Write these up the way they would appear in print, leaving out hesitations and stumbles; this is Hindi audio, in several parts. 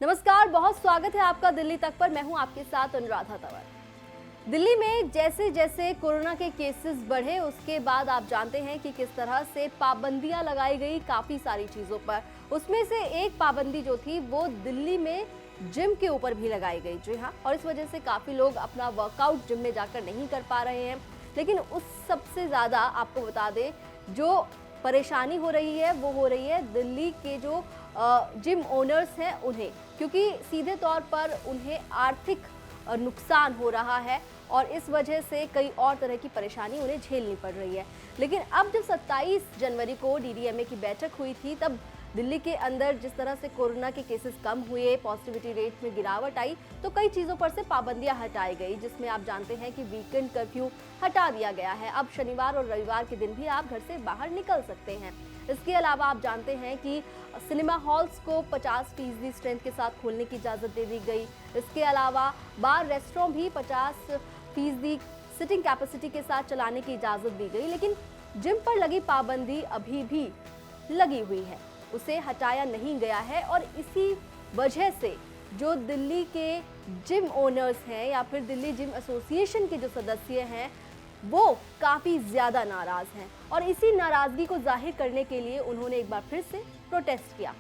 नमस्कार, बहुत स्वागत है आपका दिल्ली तक पर। मैं हूं आपके साथ अनुराधा तंवर। दिल्ली में जैसे जैसे कोरोना के केसेस बढ़े उसके बाद आप जानते हैं कि किस तरह से पाबंदियां लगाई गई काफ़ी सारी चीज़ों पर। उसमें से एक पाबंदी जो थी वो दिल्ली में जिम के ऊपर भी लगाई गई। जी हाँ, और इस वजह से काफ़ी लोग अपना वर्कआउट जिम में जाकर नहीं कर पा रहे हैं। लेकिन उस सबसे ज़्यादा आपको बता दें जो परेशानी हो रही है वो हो रही है दिल्ली के जो जिम ओनर्स हैं उन्हें, क्योंकि सीधे तौर पर उन्हें आर्थिक नुकसान हो रहा है और इस वजह से कई और तरह की परेशानी उन्हें झेलनी पड़ रही है। लेकिन अब जब 27 जनवरी को डीडीएमए की बैठक हुई थी तब दिल्ली के अंदर जिस तरह से कोरोना के केसेस कम हुए, पॉजिटिविटी रेट में गिरावट आई, तो कई चीज़ों पर से पाबंदियां हटाई गई, जिसमें आप जानते हैं कि वीकेंड कर्फ्यू हटा दिया गया है। अब शनिवार और रविवार के दिन भी आप घर से बाहर निकल सकते हैं। इसके अलावा आप जानते हैं कि सिनेमा हॉल्स को 50% स्ट्रेंथ के साथ खोलने की इजाज़त दे दी गई। इसके अलावा बार रेस्टोरेंट भी 50% सिटिंग कैपेसिटी के साथ चलाने की इजाज़त दी गई। लेकिन जिम पर लगी पाबंदी अभी भी लगी हुई है, उसे हटाया नहीं गया है और इसी वजह से जो दिल्ली के जिम ओनर्स हैं या फिर दिल्ली जिम एसोसिएशन के जो सदस्य हैं वो काफ़ी ज़्यादा नाराज़ हैं और इसी नाराज़गी को जाहिर करने के लिए उन्होंने एक बार फिर से प्रोटेस्ट किया।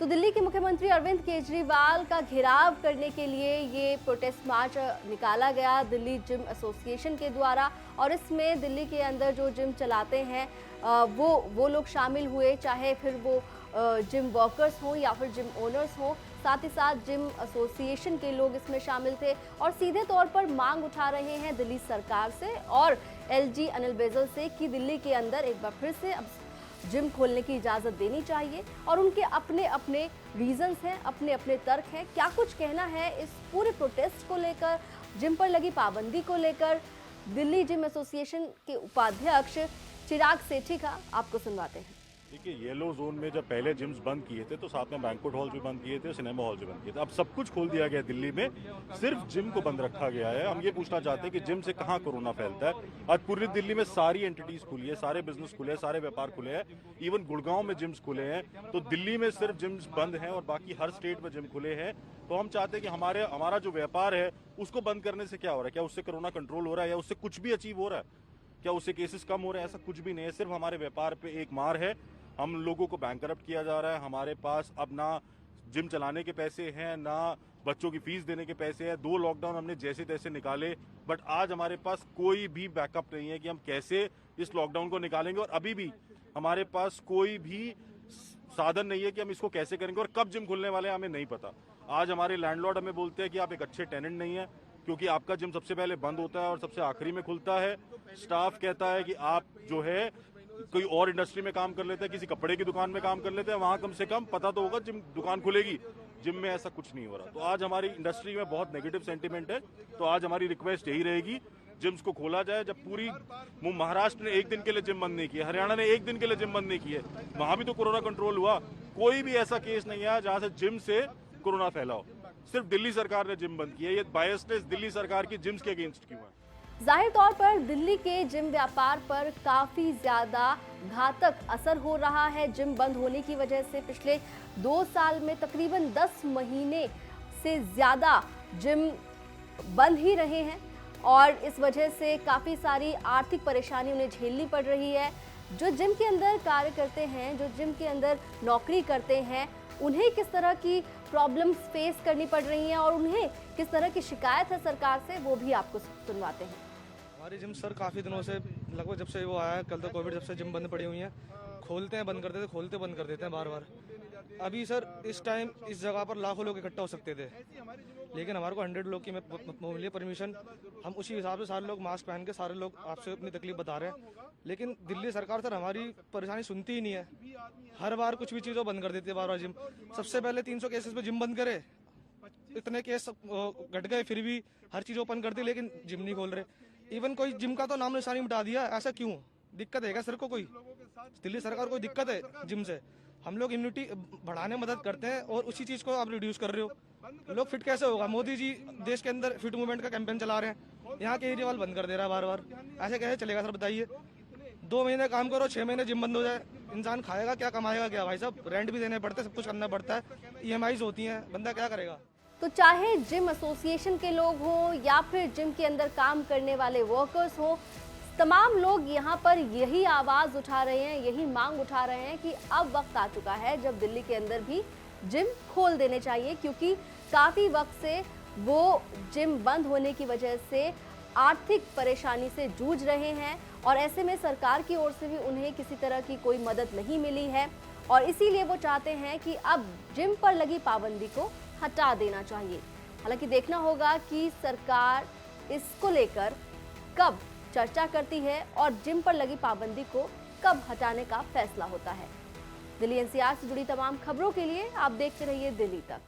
तो दिल्ली के मुख्यमंत्री अरविंद केजरीवाल का घेराव करने के लिए ये प्रोटेस्ट मार्च निकाला गया दिल्ली जिम एसोसिएशन के द्वारा और इसमें दिल्ली के अंदर जो जिम चलाते हैं वो लोग शामिल हुए, चाहे फिर वो जिम वर्कर्स हों या फिर जिम ओनर्स हों। साथ ही साथ जिम एसोसिएशन के लोग इसमें शामिल थे और सीधे तौर पर मांग उठा रहे हैं दिल्ली सरकार से और एलजी अनिल बैजल से कि दिल्ली के अंदर एक बार फिर से अब जिम खोलने की इजाज़त देनी चाहिए। और उनके अपने अपने रीजंस हैं, अपने अपने तर्क हैं। क्या कुछ कहना है इस पूरे प्रोटेस्ट को लेकर, जिम पर लगी पाबंदी को लेकर, दिल्ली जिम एसोसिएशन के उपाध्यक्ष चिराग सेठी का आपको सुनवाते हैं। देखिए, येलो जोन में जब पहले जिम्स बंद किए थे तो साथ में बैंक्वेट हॉल भी बंद किए थे, सिनेमा हॉल भी बंद किए थे। अब सब कुछ खोल दिया गया दिल्ली में, सिर्फ जिम को बंद रखा गया है। हम ये पूछना चाहते हैं कि जिम से कहाँ कोरोना फैलता है। आज पूरी दिल्ली में सारी एंटिटीज खुली है, सारे बिजनेस खुले हैं, सारे व्यापार खुले हैं, इवन गुड़गांव में जिम्स खुले हैं। तो दिल्ली में सिर्फ जिम्स बंद हैं और बाकी हर स्टेट में जिम खुले हैं। तो हम चाहते हैं कि हमारा जो व्यापार है उसको बंद करने से क्या हो रहा है? क्या उससे कोरोना कंट्रोल हो रहा है या उससे कुछ भी अचीव हो रहा है? क्या उससे केसेस कम हो रहे हैं? ऐसा कुछ भी नहीं है। सिर्फ हमारे व्यापार पे एक मार है। हम लोगों को बैंकरप्ट किया जा रहा है। हमारे पास अब ना जिम चलाने के पैसे हैं, ना बच्चों की फीस देने के पैसे हैं। 2 लॉकडाउन हमने जैसे तैसे निकाले, बट आज हमारे पास कोई भी बैकअप नहीं है कि हम कैसे इस लॉकडाउन को निकालेंगे। और अभी भी हमारे पास कोई भी साधन नहीं है कि हम इसको कैसे करेंगे और कब जिम खुलने वाले हैं हमें नहीं पता। आज हमारे लैंडलॉर्ड हमें बोलते हैं कि आप एक अच्छे टेनेंट नहीं है क्योंकि आपका जिम सबसे पहले बंद होता है और सबसे आखिरी में खुलता है। स्टाफ कहता है कि आप जो है कोई और इंडस्ट्री में काम कर लेते हैं, किसी कपड़े की दुकान में काम कर लेते हैं, वहां कम से कम पता तो होगा जिम दुकान खुलेगी। जिम में ऐसा कुछ नहीं हो रहा। तो आज हमारी इंडस्ट्री में बहुत नेगेटिव सेंटीमेंट है। तो आज हमारी रिक्वेस्ट यही रहेगी, जिम्स को खोला जाए। जब पूरी महाराष्ट्र ने एक दिन के लिए जिम बंद नहीं किया, हरियाणा ने एक दिन के लिए जिम बंद नहीं किए, वहां भी तो कोरोना कंट्रोल हुआ। कोई भी ऐसा केस नहीं है जहां से जिम से कोरोना फैला हो। सिर्फ दिल्ली सरकार ने जिम बंद किया। ये बायसनेस दिल्ली सरकार की जिम्स के अगेंस्ट क्यों है? जाहिर तौर पर दिल्ली के जिम व्यापार पर काफ़ी ज़्यादा घातक असर हो रहा है। जिम बंद होने की वजह से पिछले 2 साल में तकरीबन 10 महीने से ज़्यादा जिम बंद ही रहे हैं और इस वजह से काफ़ी सारी आर्थिक परेशानी उन्हें झेलनी पड़ रही है। जो जिम के अंदर कार्य करते हैं, जो जिम के अंदर नौकरी करते हैं, उन्हें किस तरह की प्रॉब्लम्स फेस करनी पड़ रही हैं और उन्हें किस तरह की शिकायत है सरकार से, वो भी आपको सुनवाते हैं। हमारी जिम सर काफ़ी दिनों से, लगभग जब से वो आया है, कल तो कोविड, जब से जिम बंद पड़ी हुई हैं। खोलते हैं बंद कर देते, खोलते बंद कर देते हैं बार बार। अभी सर इस टाइम इस जगह पर लाखों लोग इकट्ठा हो सकते थे, लेकिन हमारे को 100 लोग की मिली परमिशन। हम उसी हिसाब से सारे लोग मास्क पहन के सारे लोग आपसे अपनी तकलीफ बता रहे हैं। लेकिन दिल्ली सरकार सर हमारी परेशानी सुनती ही नहीं है। हर बार कुछ भी चीज़ों बंद कर देती है बार बार। जिम सबसे पहले 300 केसेस पे जिम बंद करे, इतने केस घट गए, फिर भी हर चीज़ ओपन कर दी, लेकिन जिम नहीं खोल रहे। इवन कोई जिम का तो नाम निशानी मिटा दिया। ऐसा क्यों? दिक्कत है क्या सर को? कोई दिल्ली सरकार कोई दिक्कत है जिम से? हम लोग इम्यूनिटी बढ़ाने में मदद करते हैं और उसी चीज़ को आप रिड्यूस कर रहे हो। लोग फिट कैसे होगा? मोदी जी देश के अंदर फिट मूवमेंट का कैंपेन चला रहे हैं, यहाँ केजरीवाल बंद कर दे रहा है बार बार। ऐसे कैसे चलेगा सर, बताइए? 2 महीने काम करो, 6 महीने जिम बंद हो जाए, इंसान खाएगा क्या, कमाएगा क्या भाई साहब? रेंट भी देने पड़ते हैं, सब कुछ करना पड़ता है, EMIs होती हैं, बंदा क्या करेगा? तो चाहे जिम एसोसिएशन के लोग हों या फिर जिम के अंदर काम करने वाले वर्कर्स हों, तमाम लोग यहाँ पर यही आवाज़ उठा रहे हैं, यही मांग उठा रहे हैं कि अब वक्त आ चुका है जब दिल्ली के अंदर भी जिम खोल देने चाहिए, क्योंकि काफ़ी वक्त से वो जिम बंद होने की वजह से आर्थिक परेशानी से जूझ रहे हैं और ऐसे में सरकार की ओर से भी उन्हें किसी तरह की कोई मदद नहीं मिली है और इसीलिए वो चाहते हैं कि अब जिम पर लगी पाबंदी को हटा देना चाहिए। हालांकि देखना होगा कि सरकार इसको लेकर कब चर्चा करती है और जिम पर लगी पाबंदी को कब हटाने का फैसला होता है। दिल्ली NCR से जुड़ी तमाम खबरों के लिए आप देखते रहिए दिल्ली तक।